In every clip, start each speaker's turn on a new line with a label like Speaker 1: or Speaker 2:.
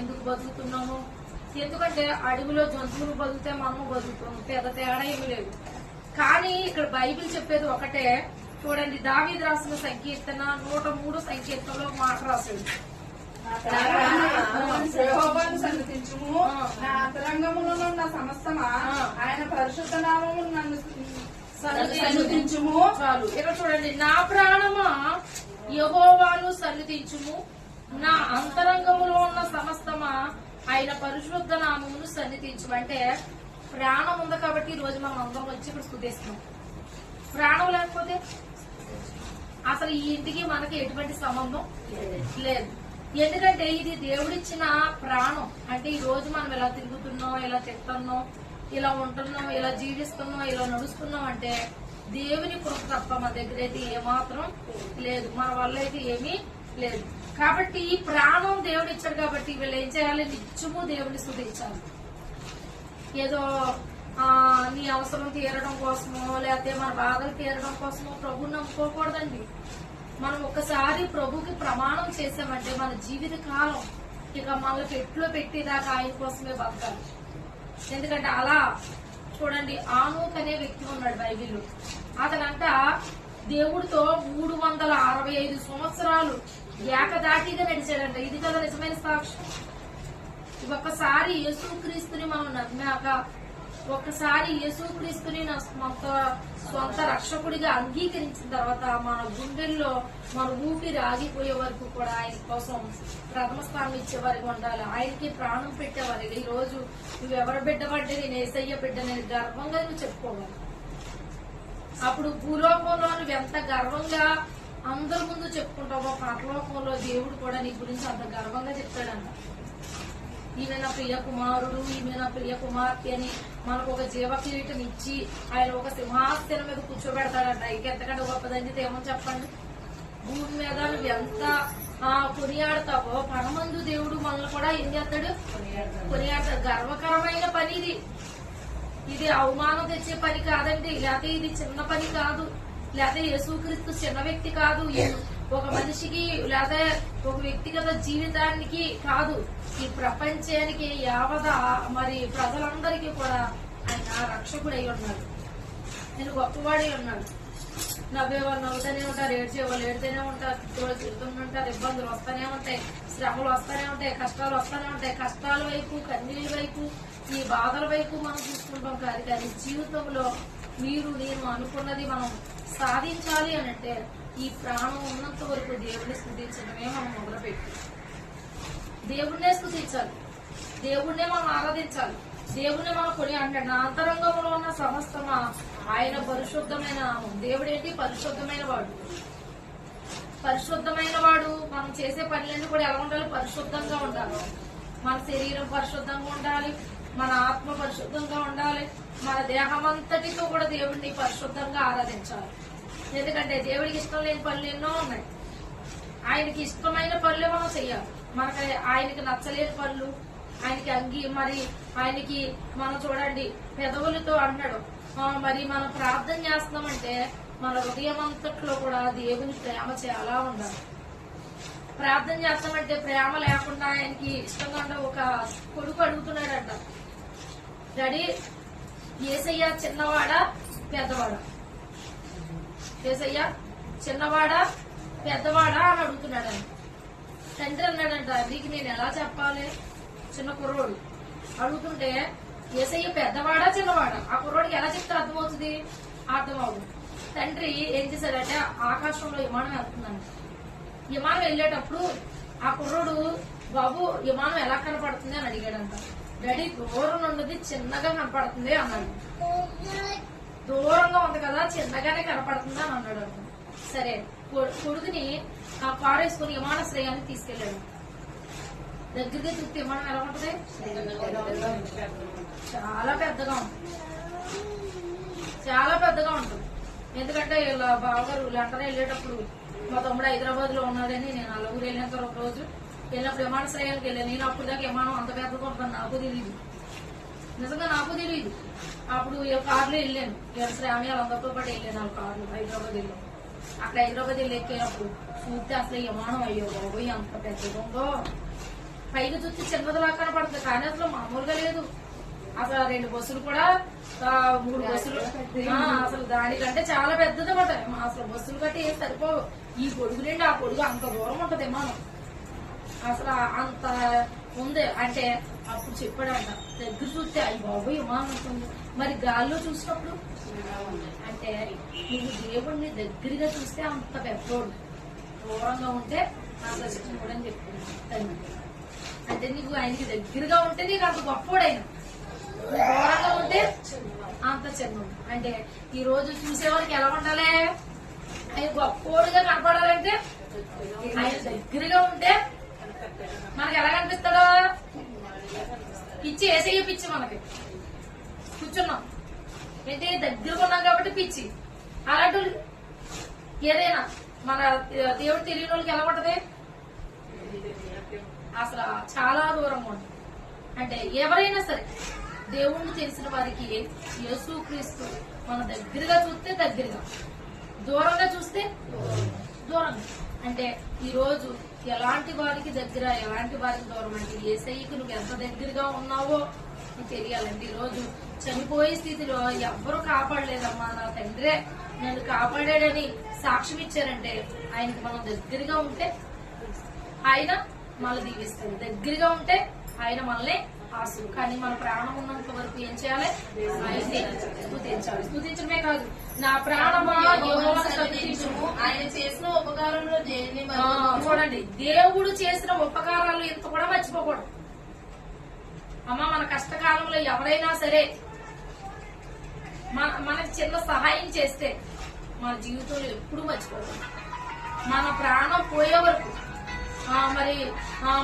Speaker 1: ఎందుకు బతుకుతున్నాము? ఎందుకంటే అడవిలో జంతువులు బతుకుతే మనము బతుకుతాము, పెద్ద తేడా ఏమి లేదు. కానీ ఇక్కడ బైబిల్ చెప్పేది ఒకటే. చూడండి, దావీదు రాసిన సంకీర్తన 103 సంకీర్తనలో మాట రాసేది,
Speaker 2: సన్నిధించుము నా అంతరంగములో ఉన్న సమస్తమా ఆయన పరిశుద్ధ నామము నన్ను సన్నిధించుము.
Speaker 1: చాలు. ఇక్కడ చూడండి, నా ప్రాణమా యెహోవాను సన్నిధించుము, నా అంతరంగములో ఉన్న సమస్తమా ఆయన పరిశుద్ధ నామమును సన్నిధించుము. అంటే ప్రాణం ఉంది కాబట్టి ఈ రోజు మనం అందరం వచ్చి ఇక్కడ స్తుతిస్తున్నాం. ప్రాణం లేకపోతే అసలు ఈ ఇంటికి మనకి ఎటువంటి సంబంధం లేదు. ఎందుకంటే ఇది దేవుడిచ్చిన ప్రాణం. అంటే ఈ రోజు మనం ఇలా తిరుగుతున్నాం, ఇలా తింటున్నాం, ఇలా ఉంటున్నాం, ఇలా జీవిస్తున్నాం, ఇలా నడుస్తున్నాం అంటే దేవుని కృప తప్ప మన దగ్గర అయితే ఏమాత్రం లేదు, మన వల్ల అయితే ఏమీ లేదు. కాబట్టి ఈ ప్రాణం దేవుడు ఇచ్చాడు కాబట్టి వీళ్ళు ఏం చేయాలి? నిత్యము దేవుని స్తుతించాలి. ఏదో నీ అవసరం తీరడం కోసమో లేకపోతే మన బాధలు తీరడం కోసమో ప్రభుని నమ్ముకోకూడదండి. మనం ఒకసారి ప్రభుకి ప్రమాణం చేసామంటే మన జీవిత కాలం ఇక మనల్ని పెట్టులో పెట్టేదాకా ఆయన కోసమే బతకాలి. ఎందుకంటే అలా చూడండి, ఆనోక్ అనే వ్యక్తి ఉన్నాడు బైబిల్లో. అతనంట దేవుడితో 365 సంవత్సరాలు ఏకదాటిగా నడిచాడంట. ఇది కదా నిజమైన సాక్ష్యం. ఒక్కసారి యేసుక్రీస్తుని మనం నమ్మాక, ఒక్కసారి యేసుక్రీస్తుని సొంత రక్షకుడిగా అంగీకరించిన తర్వాత మన గుండెల్లో మన ఊపిరి ఆగిపోయే వరకు కూడా ఆయన కోసం ప్రథమ స్థానం ఇచ్చేవారికి ఉండాలి. ఆయనకి ప్రాణం పెట్టేవారికి. ఈ రోజు నువ్వెవరి బిడ్డవంటే నేను యేసయ్య బిడ్డ, నేను గర్వంగా నువ్వు చెప్పుకోవాలి. అప్పుడు భూలోకంలో నువ్వు ఎంత గర్వంగా అందరి ముందు చెప్పుకుంటావో పరలోకంలో దేవుడు కూడా నీ గురించి అంత గర్వంగా చెప్తాడంట. ఈమె నా ప్రియ కుమారుడు, ఈమె నా ప్రియ కుమార్తె అని మనకు ఒక జీవ కిరీటం ఇచ్చి ఆయన ఒక సింహాసనం మీద కూర్చోబెడతాడంట. ఇంకెంతకంటే గొప్పదంటే ఏమో చెప్పండి. భూమి మీద నువ్వు ఎంత కొనియాడతావో పరమందు దేవుడు మనల్ని కూడా ఏం చేస్తాడు? కొనియాడతాడు. గర్వకరమైన పని ఇది. ఇది అవమానం తెచ్చే పని కాదండి. లేకపోతే ఇది చిన్న పని కాదు. లేకపోతే యేసుక్రీస్తు చిన్న వ్యక్తి కాదు. ఒక మనిషికి లేదా ఒక వ్యక్తిగత జీవితానికి కాదు, ఈ ప్రపంచానికి యావద మరి ప్రజలందరికీ కూడా ఆయన రక్షకుడు అయి ఉన్నాడు. నేను గొప్పవాడి ఉన్నాడు. నవ్వేవాళ్ళు నవ్వుతూనే ఉంటారు, ఏడ్చేవాళ్ళు ఏడుతూనే ఉంటారు, తిడుతూనే ఉంటారు, ఇబ్బందులు వస్తూనే ఉంటాయి, శ్రమలు వస్తూనే ఉంటాయి, కష్టాలు వస్తూనే ఉంటాయి. కష్టాల వైపు, కన్నీళ్ళ వైపు, ఈ బాధల వైపు మనం చూసుకుంటాం కాదు. కానీ జీవితంలో మీరు నేను అనుకున్నది మనం సాధించాలి అనంటే ఈ ప్రాణం ఉన్నంత వరకు దేవుడిని స్తుతించడమే మనం మొదలుపెట్టి దేవుడినే స్తుతించాలి, దేవుడినే మనం ఆరాధించాలి, దేవుడిని మనం కొని అంటాడు. నా అంతరంగంలో ఉన్న సమస్తమా ఆయన పరిశుద్ధమైన నామం. దేవుడు ఏంటి? పరిశుద్ధమైన వాడు. పరిశుద్ధమైన వాడు. మనం చేసే పనులన్నీ కూడా ఎలా ఉండాలి? పరిశుద్ధంగా ఉండాలి. మన శరీరం పరిశుద్ధంగా ఉండాలి, మన ఆత్మ పరిశుద్ధంగా ఉండాలి, మన దేహం అంతటితో కూడా దేవుడిని పరిశుద్ధంగా ఆరాధించాలి. ఎందుకంటే దేవుడికి ఇష్టం లేని పనులు ఎన్నో ఉన్నాయి. ఆయనకి ఇష్టమైన పనులే మనం చెయ్యాలి. మనకి ఆయనకి నచ్చలేని పనులు, ఆయనకి ఆయనకి మనం చూడండి పెదవులతో అంటాడు. మరి మనం ప్రార్థన చేస్తున్నామంటే మన హృదయం అంతట్లో కూడా దేవుని ప్రేమ చాలా ఉండాలి. ప్రార్థన చేస్తామంటే ప్రేమ లేకుండా ఆయనకి ఇష్టంగా ఒక కొడుకు అడుగుతున్నాడంట, డాడీ యేసయ్య చిన్నవాడా పెద్దవాడా? యేసయ్య చిన్నవాడా పెద్దవాడా అని అడుగుతున్నాడంట. తండ్రి అన్నాడంట, నీకు నేను ఎలా చెప్పాలి? చిన్న కుర్రోడు అడుగుతుంటే యేసయ్య పెద్దవాడా చిన్నవాడా? ఆ కుర్రోడికి ఎలా చెప్తే అర్థమవుతుంది? అర్థమవుతుంది. తండ్రి ఏం చేశాడంటే ఆకాశంలో విమానం వెళ్తుందంట. విమానం వెళ్ళేటప్పుడు ఆ కుర్రోడు, బాబు విమానం ఎలా కనపడుతుంది అని అడిగాడంట. డాడీ దూరం ఉన్నది చిన్నగా కనపడుతుంది అన్నాడు. దూరంగా ఉంది కదా, చిన్నగానే కనపడుతుంది అని అన్నాడు. సరే, కొడుకుని ఆ కారు వేసుకుని విమానాశ్రయానికి తీసుకెళ్లాడు. దగ్గరగా చూస్తే విమానం ఎలా ఉంటది? చాలా పెద్దగా ఉంటుంది, చాలా పెద్దగా ఉంటుంది. ఎందుకంటే ఇలా బావగారు లండన్ వెళ్ళేటప్పుడు మా తమ్ముడు హైదరాబాద్ లో ఉన్నాడని నేను అలా ఊరు వెళ్ళిన ఒక రోజు వెళ్ళినప్పుడు విమానాశ్రయానికి వెళ్ళాను. నేను అప్పుడు దాకా విమానం అంత పెద్దగా ఉంటుంది నాకు తెలియదు, నిజంగా నాకు తెలియదు. అప్పుడు కారులో వెళ్ళాను, శ్రావణి వాళ్ళందరితో పాటు వెళ్ళాను. ఆ కారులో హైదరాబాద్ వెళ్ళాను. అక్కడ హైదరాబాద్ వెళ్ళి ఎక్కేటప్పుడు చూస్తే అసలు విమానం అయ్యో బాబోయ్ అంత పెద్దగా ఉందో. పైకి చూస్తే చిన్నదిలా కనపడుతుంది, కానీ అసలు మామూలుగా లేదు. అసలు 2 బస్సులు కూడా 3 బస్సులు అసలు దానికంటే చాలా పెద్దది అన్నమాట. అసలు బస్సులు కట్టి ఏం సరిపోవు. ఈ పొడుగు నుండి ఆ పొడుగు అంత దూరం ఉంటది విమానం. అసలు అంత ఉంది. అంటే అప్పుడు చెప్పాడంట, దగ్గర చూస్తే అయ్యి బాబు విమానం ఉంటుంది. మరి గాల్లో చూసినప్పుడు అంటే నువ్వు దేవుడిని దగ్గరగా చూస్తే అంత పెద్దోడు, దూరంగా ఉంటే అంత చిన్నోడు అని చెప్తున్నాడు. అంటే నీకు ఆయనకి దగ్గరగా ఉంటే నీకు అంత గొప్పోడైన, దూరంగా ఉంటే అంత చిన్నోడు. అంటే ఈ రోజు చూసేవారికి ఎలా ఉండాలి? ఆయన గొప్పోడుగా కనపడాలంటే ఆయన దగ్గరగా ఉంటే మనకి ఎలా కనిపిస్తాడో? పిచ్చి ఏసయ్య పిచ్చి మనకి కూర్చున్నాం ఏంటి దగ్గరగా ఉన్నాం కాబట్టి పిచ్చి. అలాంటి ఏదైనా మన దేవుడు తెలియని వాళ్ళకి ఎలా ఉంటది? అసలు చాలా దూరంగా ఉంటుంది. అంటే ఎవరైనా సరే దేవుణ్ణి తెలిసిన వారికి యేసుక్రీస్తు మన దగ్గరగా చూస్తే దగ్గరగా, దూరంగా చూస్తే దూరంగా. అంటే ఈ రోజు ఎలాంటి వారికి దగ్గర, ఎలాంటి వారికి దూరం అంటే యేసయ్యకి నువ్వు ఎంత దగ్గరగా ఉన్నావో నీకు తెలియాలండి. ఈ రోజు చనిపోయే స్థితిలో ఎవ్వరూ కాపాడలేదమ్మా, నా తండ్రే నన్ను కాపాడాడని సాక్ష్యం ఇచ్చారంటే ఆయనకి మనం దగ్గరగా ఉంటే ఆయన మనల్ని దీవిస్తాడు. దగ్గరగా ఉంటే ఆయన మనల్ని ఆశలు. కానీ మన ప్రాణం ఉన్నంత వరకు ఏం చేయాలి? ఆయన్ని స్తుతించాలి. స్తుతించడమే కాదు, నా ప్రాణమా యెహోవాను స్తుతించుము,
Speaker 2: ఆయన చేసిన ఉపకారంలో దేన్ని
Speaker 1: చూడండి, దేవుడు చేసిన ఉపకారాలు ఇంత కూడా మర్చిపోకూడదు. అమ్మ మన కష్టకాలంలో ఎవరైనా సరే మనకి చిన్న సహాయం చేస్తే మన జీవితంలో ఎప్పుడూ మర్చిపోకూడదు. మన ప్రాణం పోయే వరకు మరి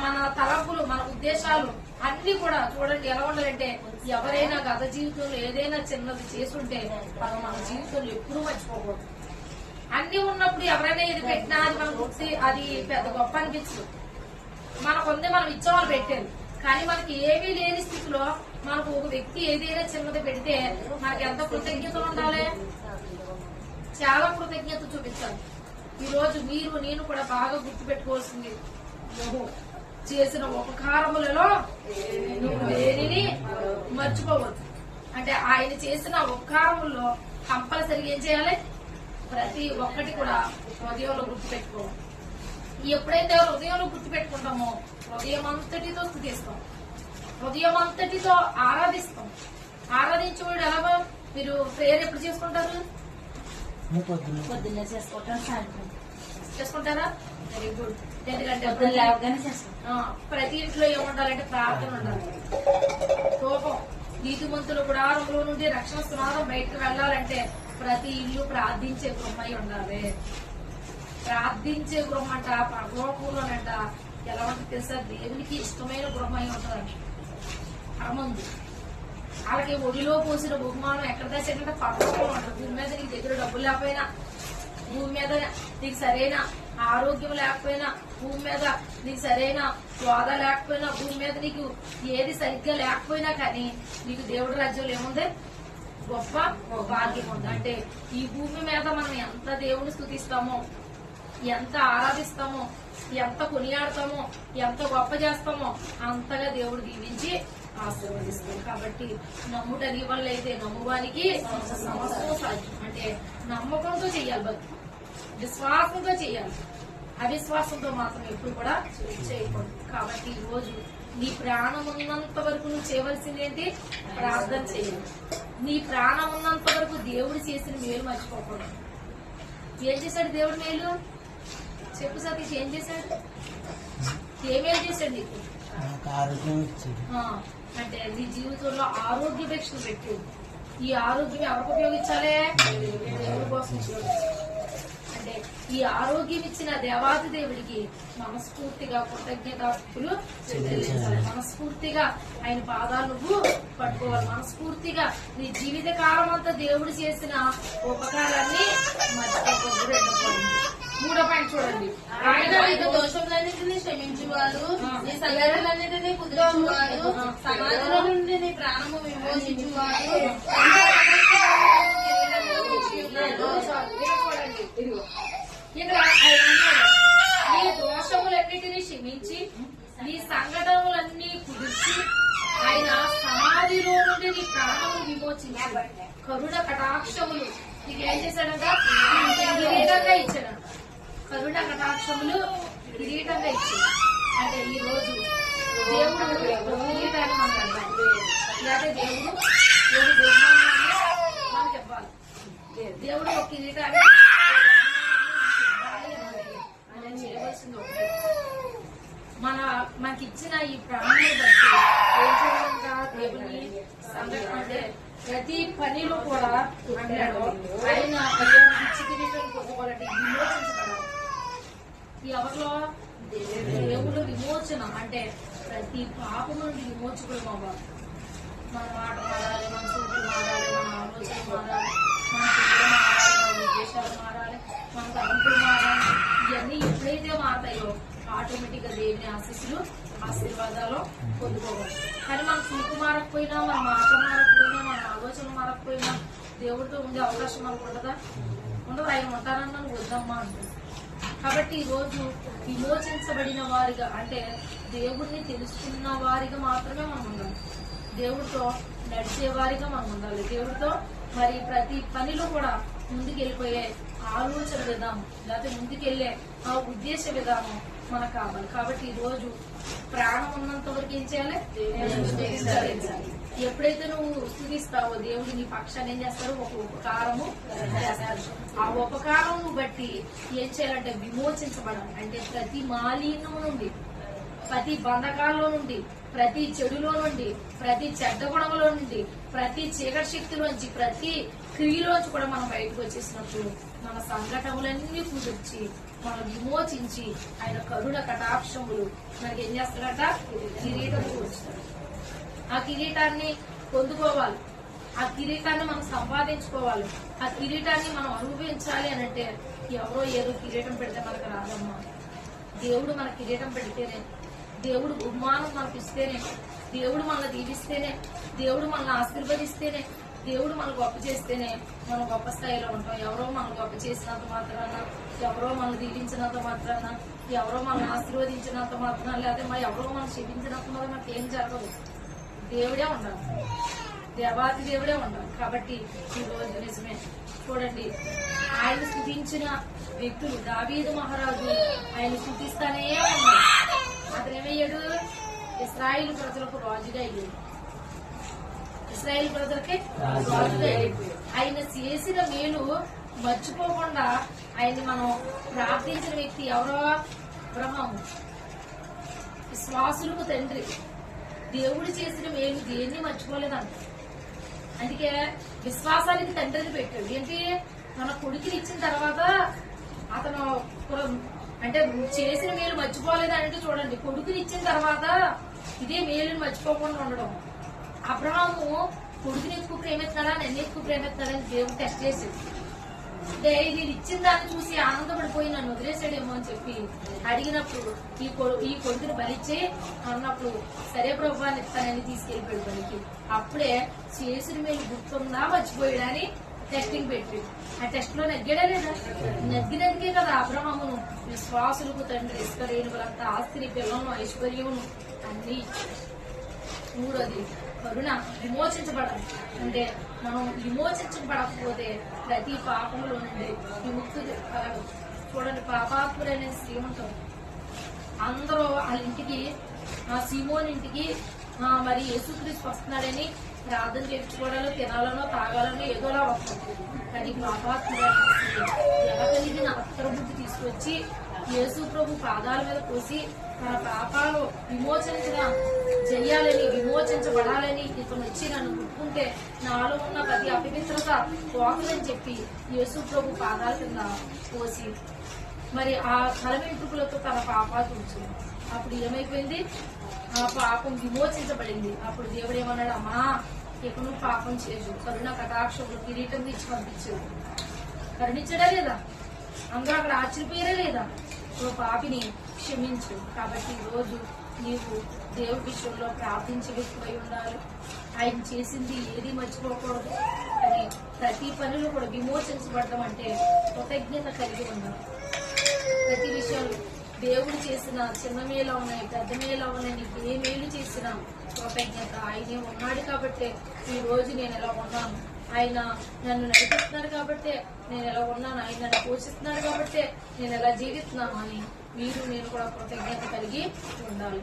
Speaker 1: మన తలంపులు, మన ఉద్దేశాలు అన్ని కూడా చూడండి ఎలా ఉండాలంటే, ఎవరైనా గత జీవితంలో ఏదైనా చిన్నది చేసుంటే మనం మన జీవితంలో ఎప్పుడూ మర్చిపోకూడదు. అన్ని ఉన్నప్పుడు ఎవరైనా ఇది పెట్టినా అది మనం గుర్తి అది పెద్ద గొప్ప అనిపించదు. మనకుంది మనం ఇచ్చేవాళ్ళు పెట్టారు, కానీ మనకి ఏమీ లేని స్థితిలో మనకు ఒక వ్యక్తి ఏదైనా చిన్నది పెడితే మనకి ఎంత కృతజ్ఞతలు ఉండాలి? చాలా కృతజ్ఞత చూపించాలి. ఈ రోజు మీరు నేను కూడా బాగా గుర్తు పెట్టుకోవాల్సింది, చేసిన ఉపకారములలో నువ్వు దేనిని మర్చిపోవద్దు. అంటే ఆయన చేసిన ఉపకారముల్లో కంపల్సరీ ఏం చేయాలి? ప్రతి ఒక్కటి కూడా హృదయంలో గుర్తు పెట్టుకోవాలి. ఎప్పుడైతే హృదయంలో గుర్తు పెట్టుకుంటామో హృదయం అంతటితో స్తుతిస్తాం, హృదయం అంతటితో ఆరాధిస్తాం. ఆరాధించేవాడు ఎలాగో మీరు ప్రేయర్ ఎప్పుడు చేసుకుంటారు? పొద్దున్నే చేసుకుంటారు, సాయంత్రం చేసుకుంటారా? Very good. ఎందుకంటే ప్రతి ఇంట్లో ఏముండాలంటే ప్రార్థన ఉండాలి. కోపం నీతిమంతులు గుడారంలో నుండి రక్షణ సునాదం బయటకు వెళ్లాలంటే ప్రతి ఇల్లు ప్రార్థించే గృహమై ఉండాలి. ప్రార్థించే గృహం అంట పరలోకంలోనంట ఎలా ఉంటుంది తెలుసా? దేవునికి ఇష్టమైన గృహమై ఉంటుందంట. పరమందు వాళ్ళకి ఒడిలో పోసిన బహుమానం ఎక్కడ దాచేటంటే పరలోకంలో ఉంటుంది. భూమి మీద నీకు దగ్గర డబ్బులు లేకపోయినా, భూమి మీద నీకు సరైన ఆరోగ్యం లేకపోయినా, భూమి మీద నీకు సరైన హోదా లేకపోయినా, భూమి మీద నీకు ఏది సరిగ్గా లేకపోయినా కానీ నీకు దేవుడి రాజ్యంలో ఏముంది? గొప్ప భాగ్యం ఉంది. అంటే ఈ భూమి మీద మనం ఎంత దేవుని స్తుతిస్తామో, ఎంత ఆరాధిస్తామో, ఎంత కొనియాడతామో, ఎంత గొప్ప చేస్తామో అంతగా దేవుడు దీవించి ఆశీర్వదిస్తాడు. కాబట్టి నమ్ముట నీ వల్ల అయితే నమ్మువానికి సమస్తం సాధ్యం. అంటే నమ్మకంతో చెయ్యాలి, భక్తి విశ్వాసంతో చేయాలి. అవిశ్వాసంతో మాత్రం ఎప్పుడు కూడా చేయకూడదు. కాబట్టి ఈ రోజు నీ ప్రాణం ఉన్నంత వరకు నువ్వు చేయవలసింది ఏంటి? ప్రార్థన చేయాలి. నీ ప్రాణం ఉన్నంత వరకు దేవుడు చేసిన మేలు మర్చిపోకూడదు. ఏం చేశాడు దేవుడు మేలు? చెప్పు సతీష్, ఏం చేశాడు? ఏమేం చేశాడు నీకు? అంటే నీ జీవితంలో ఆరోగ్యపేక్షలు పెట్టు. ఈ ఆరోగ్యం ఎవరికి ఉపయోగించాలి? దేవుడి కోసం ఉపయోగించాలి. అంటే ఈ ఆరోగ్యం ఇచ్చిన దేవాది దేవుడికి మనస్ఫూర్తిగా కృతజ్ఞతాస్తులు చెల్లించాలి. మనస్ఫూర్తిగా ఆయన పాదాలు నువ్వు పట్టుకోవాలి. మనస్ఫూర్తిగా నీ జీవిత కాలం అంతా దేవుడు చేసిన ఉపకారాన్ని మర్చిపోకూడదు. 3వ పాయింట్ చూడండి,
Speaker 2: ఆయన దోషములన్నింటినీ క్షమించువాడు, నీ సంగతులన్నింటినీ కుదిరించువాడు, సమాధిలో నుండి నీ ప్రాణము విమోచించువాడు.
Speaker 1: ఇక్కడ ఈ దోషములన్నిటినీ క్షమించి నీ సంఘటనలన్నీ కుదిర్చి ఆయన సమాధిలో నుండి నీ ప్రాణములు విమోచించి కరుణ కటాక్షములు నీకేం చేశాడంట? కిరీటంగా ఇచ్చాడు. కరుణ కటాక్షములు కిరీటంగా ఇచ్చాడు. అంటే ఈ రోజు దేవుడు కిరీటాన్ని మనకు ఇవ్వాలి. లేకపోతే దేవుడు బహుమానాన్ని మనకి ఇవ్వాలి. దేవుడు ఒక కిరీటాన్ని ఆయన చేయవలసింది ఒకటి. మనకిచ్చిన ఈ ప్రాణాన్ని బట్టి ఏం చేయాలంట? దేవుని సంఘటన అంటే ప్రతి పనిలో కూడా అంటాడు ఆయన ఇచ్చి కిరీటం పొందుకోవాలంటే విమోచించబడాలి. ఎవరిలో? దేవుడు విమోచన అంటే ప్రతి పాపం నుండి విమోచకుడు అవ్వాలి. మన మాట మారాలి, మన చూపులు మారాలి, మన ఆలోచన మారాలి, మన పిల్లలు మారాలి, మన ఉద్దేశాలు మారాలి, మన తలంపులు మారాలి. ఇవన్నీ ఎప్పుడైతే మారతాయో ఆటోమేటిక్ గా దేవుని ఆశీర్వాదాలు పొందుకోవాలి. కానీ మన చూపు మారకపోయినా, మన మాట మారకపోయినా, మన ఆలోచన మారకపోయినా దేవుడితో ఉండే అవకాశం మనకు ఉండదా? ఉండదు. ఆయన ఉంటానన్నా వద్దమ్మా అంటుంది. కాబట్టి ఈ రోజు విమోచించబడిన వారిగా అంటే దేవుడిని తెలుసుకున్న వారిగా మాత్రమే మనం ఉండాలి. దేవుడితో నడిచే వారిగా మనం ఉండాలి. దేవుడితో మరి ప్రతి పనిలో కూడా ముందుకెళ్ళిపోయే ఆలోచన విధానం లేకపోతే ముందుకెళ్లే ఆ ఉద్దేశ విధానం మనకు కావాలి. కాబట్టి ఈ రోజు ప్రాణం ఉన్నంత వరకు ఏం చేయాలి? ఎప్పుడైతే నువ్వు స్తుతిస్తావో దేవుడు నీ పక్షాన్ని ఏం చేస్తాడు? ఒక ఉపకారము చేస్తాడు. ఆ ఉపకారం బట్టి ఏం చేయాలంటే విమోచించబడాలి. అంటే ప్రతి మాలిన్యం నుండి, ప్రతి బంధకాల్లో నుండి, ప్రతి చెడులో నుండి, ప్రతి చెడ్డ గుణంలో నుండి, ప్రతి చీకటి శక్తిలోంచి, ప్రతి క్రియలోంచి కూడా మనం బయటకు వచ్చేసినప్పుడు మన సంఘటనలన్నీ కుదిర్చి మనం విమోచించి ఆయన కరుణ కటాక్షములు మనకి ఏం చేస్తాడట? కిరీటం కూర్చుతాడు. ఆ కిరీటాన్ని పొందుకోవాలి. ఆ కిరీటాన్ని మనం సంపాదించుకోవాలి. ఆ కిరీటాన్ని మనం అనుభవించాలి అని అంటే ఎవరో ఏదో కిరీటం పెడితే మనకు రాదమ్మా. దేవుడు మన కిరీటం పెడితేనే, దేవుడు బహుమానం మనకు ఇస్తేనే, దేవుడు మనల్ని దీవిస్తేనే, దేవుడు మనల్ని ఆశీర్వదిస్తేనే, దేవుడు మనం గొప్ప చేస్తేనే మనం గొప్ప స్థాయిలో ఉంటాం. ఎవరో మనం గొప్ప చేసినంత మాత్రాన, ఎవరో మనం దీవించినంత మాత్రాన, ఎవరో మనం ఆశీర్వదించినంత మాత్రాన, లేకపోతే మరి ఎవరో మనం క్షమించినంత మాత్రం మనకి ఏం జరగదు. దేవుడే ఉండాలి, దేవాతి దేవుడే ఉండాలి. కాబట్టి ఈ రోజు నిజమే చూడండి, ఆయన స్తుతించిన వ్యక్తులు దావీదు మహారాజు ఆయన స్తుతిస్తానే ఉన్నాడు. అతను ఏమయ్యాడు? ఇశ్రాయేలు ప్రజలకు రాజుగా అయ్యాడు. ఇశ్రాయేలు ప్రజలకి రాజుగా అయ్యాడు. ఆయన చేసిన మేలు మర్చిపోకుండా ఆయన్ని మనం ప్రార్థించిన వ్యక్తి ఎవరో? అబ్రహాము. విశ్వాసులకు తండ్రి. దేవుడు చేసిన మేలు దేన్ని మర్చిపోలేదంట. అందుకే విశ్వాసానికి తండ్రిని పెట్టాడు. ఏంటి? మన కొడుకుని ఇచ్చిన తర్వాత అతను అంటే చేసిన మేలు మర్చిపోలేదంటే చూడండి, కొడుకుని ఇచ్చిన తర్వాత ఇదే మేలుని మర్చిపోకుండా ఉండడం. అబ్రహాము కొడుకుని ఎక్కువ ప్రేమిస్తున్నాడా, నన్ను ఎక్కువ ప్రేమిస్తున్నాడని దేవుడు టెస్ట్ చేసేది. అంటే ఇది ఇచ్చిన దాన్ని చూసి ఆనందపడిపోయి నన్ను వదిలేసాడేమో అని చెప్పి అడిగినప్పుడు ఈ కొడుకుని బలిచ్చే అన్నప్పుడు సరే ప్రభువాన్ని ఇస్తానని తీసుకెళ్లిపోయాడు బలికి. అప్పుడే చేసిన మేలు గుర్తుందా మర్చిపోయాడని టెస్టింగ్ పెట్టి ఆ టెస్ట్ లో నగ్గాడా లేదా? నగ్గినందుకే కదా అబ్రహామును విశ్వాసులకు తండ్రి ఇసుక రేణువులంతా ఆస్తిని, పిల్లలను, ఐశ్వర్యమును అన్ని. మూడోది కరుణ. విమోచించబడాలి అంటే మనం విమోచించబడకపోతే ప్రతి పాపంలో నుండి విముక్తి కలగదు. చూడండి, పాపాత్ములైన స్త్రీ ఉంటారు. అందరూ వాళ్ళ ఇంటికి, సీమోన్ ఇంటికి మరి యేసుక్రీస్తు వస్తున్నాడని ప్రార్థన చేయించుకోవడాలో, తినాలనో, తాగాలనో ఏదోలా వస్తుంది. కానీ పాపాత్ములైన స్త్రీ జగతలిగిన అత్తరబుద్ధి తీసుకొచ్చి యేసు ప్రభు పాదాల మీద పోసి తన పాపాలు చెయ్యాలని, విమోచించబడాలని ఇతను వచ్చి నన్ను ముట్టుకుంటే నాలో ఉన్న ప్రతి అపవిత్రత పోతుందని చెప్పి యేసు ప్రభు పాదాల కింద పోసి మరి ఆ తల వెంట్రుకలతో తన పాపాలు తుడిచింది. అప్పుడు ఏమైపోయింది? ఆ పాపం విమోచించబడింది. అప్పుడు దేవుడు ఏమన్నాడు? అమ్మా, ఇక నువ్వు పాపం చేయదు, కరుణ కటాక్షములు కిరీటం ఇచ్చి పంపించదు. కరుణించడా లేదా? అందరూ అక్కడ ఆశ్చర్యపోయారా లేదా? నువ్వు పాపిని క్షమించు. కాబట్టి ఈ రోజు నీవు దేవుడి విషయంలో ప్రార్థించే వ్యక్తిపై ఉండాలి. ఆయన చేసింది ఏది మర్చిపోకూడదు. కానీ ప్రతి పనిలో కూడా విమోచించబడడం అంటే కృతజ్ఞత కలిగి ఉండాలి. ప్రతి విషయంలో దేవుడు చేసిన చిన్న మేలు అవునాయి, పెద్ద మేలు అవునాయి, నీకు ఏ మేలు చేసినా కృతజ్ఞత. ఆయనే ఉన్నాడు కాబట్టి ఈ రోజు నేను ఎలా ఉన్నాను, ఆయన నన్ను నడిపిస్తున్నాడు కాబట్టి నేను ఎలా ఉన్నాను, ఆయన నన్ను పోషిస్తున్నాడు కాబట్టి నేను ఎలా జీవిస్తున్నాను అని మీరు నేను కూడా కృతజ్ఞత కలిగి ఉండాలి.